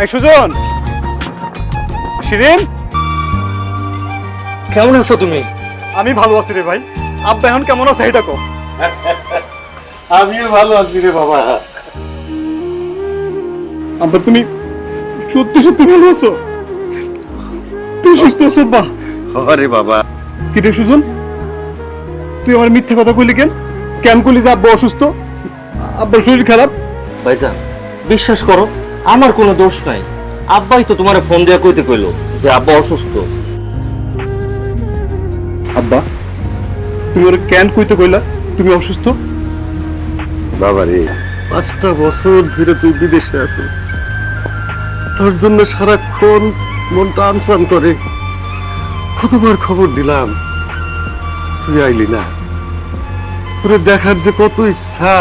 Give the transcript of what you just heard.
এই সুজন, শিরিন, কেমন আছো তুমি? আমি ভালো আছি রে ভাই। আব্বা এখন কেমন আছে এটা কো। আমিও ভালো আছি রে বাবা। আব্বা তুমি সত্যি সত্যি ভালো আছো? তুই সুস্থ আছো বা? আরে বাবা, কি রে সুজন, তুই আমার মিথ্যে কথা কইলি কেন? কেন কইলি যে আব্বা অসুস্থ, আব্বার শরীর খারাপ? ভাইজান বিশ্বাস করো, আমার কোনো দোষ নাই। আব্বাই তো তোমারে ফোন দিয়া কইতে কইলো যে আব্বা অসুস্থ। আব্বা তুমি ওরে কেন কইতে কইলা তুমি অসুস্থ? বাবা রে, 5টা বছর ধরে তুই বিদেশে আছিস, তোর জন্য সারাক্ষণ মনটা আনসান করে। কতবার খবর দিলাম, তুই আইলি না। তোরে দেখার যে কত ইচ্ছা।